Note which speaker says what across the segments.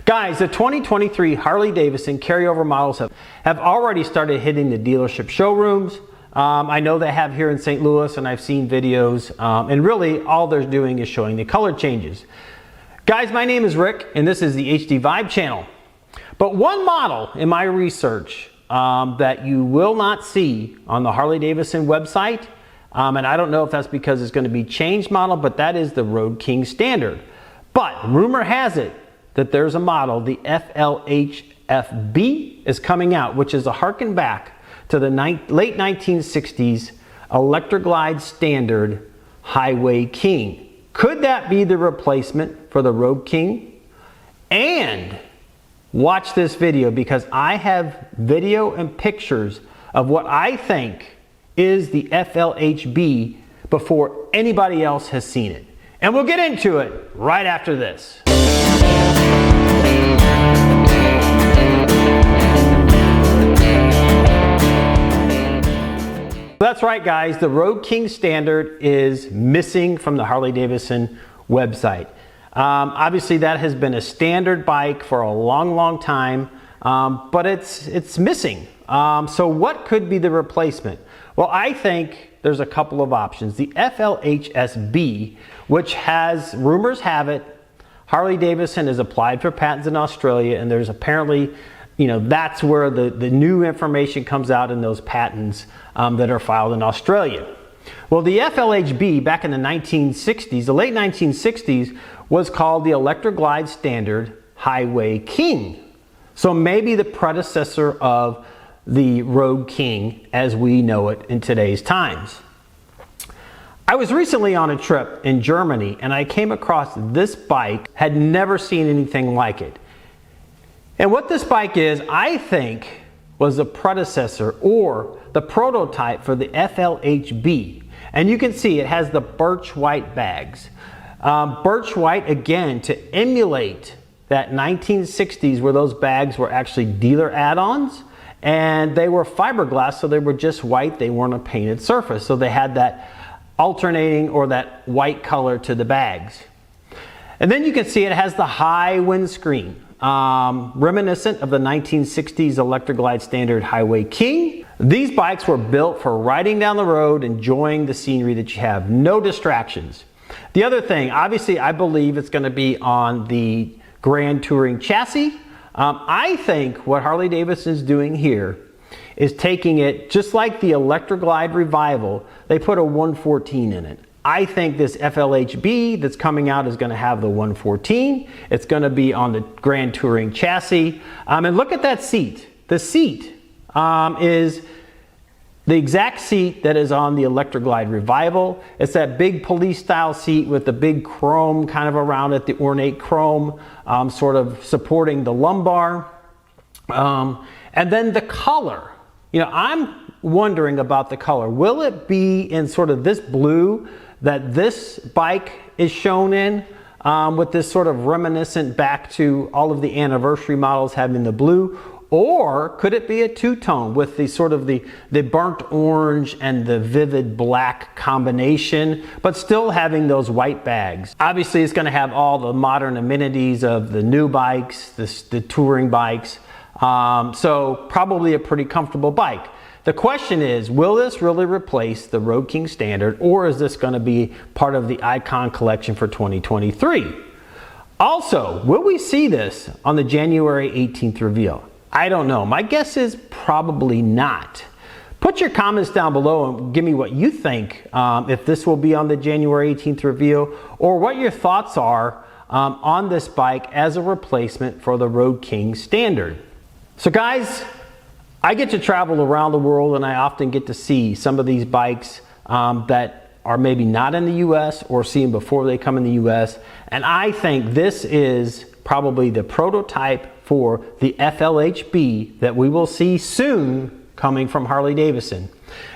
Speaker 1: Guys, the 2023 Harley Davidson carryover models have already started hitting the dealership showrooms. I know they have here in St. Louis, and I've seen videos, and really all they're doing is showing the color changes. Guys, my name is Rick, and this is the HDVIBE channel. But one model in my research that you will not see on the Harley Davidson website, and I don't know if that's because it's going to be changed model, but that is the Road King Standard. But rumor has it that there's a model, the FLHFB, is coming out, which is a harken back to the late 1960s Electra Glide Standard Highway King. Could that be the replacement for the Road King? And watch this video, because I have video and pictures of what I think is the FLHB before anybody else has seen it. And we'll get into it right after this. That's right, guys, the Road King Standard is missing from the Harley Davidson website. Obviously that has been a standard bike for a long time, but it's missing. So what could be the replacement? Well, I think there's a couple of options. The FLHSB, which has, rumors have it, Harley Davidson has applied for patents in Australia, and there's apparently, you know, that's where the new information comes out in those patents that are filed in Australia. Well, the FLHB back in the 1960s, the late 1960s, was called the Electra Glide Standard Highway King. So maybe the predecessor of the Road King as we know it in today's times. I was recently on a trip in Germany, and I came across this bike, had never seen anything like it. And what this bike is, I think, was the predecessor or the prototype for the FLHB. And you can see it has the birch white bags. Birch white, again, to emulate that 1960s where those bags were actually dealer add-ons, and they were fiberglass, so they were just white. They weren't a painted surface, so they had that alternating or that white color to the bags. And then you can see it has the high windscreen, reminiscent of the 1960s Electra Glide Standard Highway King. These bikes were built for riding down the road, enjoying the scenery that you have, no distractions. The other thing, obviously, I believe it's going to be on the Grand Touring chassis. I think what Harley Davidson is doing here is taking it, just like the Electra Glide Revival, they put a 114 in it. I think this FLHB that's coming out is going to have the 114. It's going to be on the Grand Touring chassis. And look at that seat. The seat is the exact seat that is on the Electra Glide Revival. It's that big police style seat with the big chrome kind of around it, the ornate chrome sort of supporting the lumbar. And then the color. You know, I'm wondering about the color. Will it be in sort of this blue that this bike is shown in, with this sort of reminiscent back to all of the anniversary models having the blue? Or could it be a two-tone with the sort of the burnt orange and the vivid black combination, but still having those white bags? Obviously, it's going to have all the modern amenities of the new bikes, the touring bikes, so probably a pretty comfortable bike. The question is, will this really replace the Road King Standard, or is this going to be part of the Icon collection for 2023? Also, will we see this on the January 18th reveal? I don't know. My guess is probably not. Put your comments down below and give me what you think, if this will be on the January 18th reveal, or what your thoughts are on this bike as a replacement for the Road King Standard. So guys, I get to travel around the world, and I often get to see some of these bikes that are maybe not in the US or see them before they come in the US. And I think this is probably the prototype for the FLHB that we will see soon coming from Harley Davidson.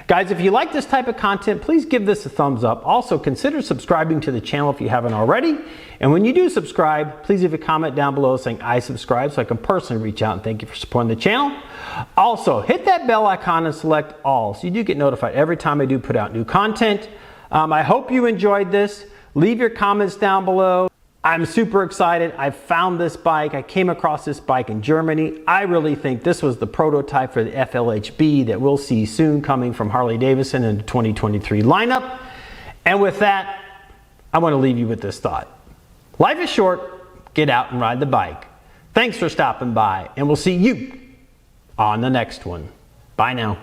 Speaker 1: Guys, if you like this type of content, please give this a thumbs up. Also, consider subscribing to the channel if you haven't already. And when you do subscribe, please leave a comment down below saying I subscribe, so I can personally reach out and thank you for supporting the channel. Also, hit that bell icon and select all, so you do get notified every time I do put out new content. I hope you enjoyed this. Leave your comments down below. I'm super excited. I found this bike. I came across this bike in Germany. I really think this was the prototype for the FLHB that we'll see soon coming from Harley Davidson in the 2023 lineup. And with that, I want to leave you with this thought. Life is short. Get out and ride the bike. Thanks for stopping by, and we'll see you on the next one. Bye now.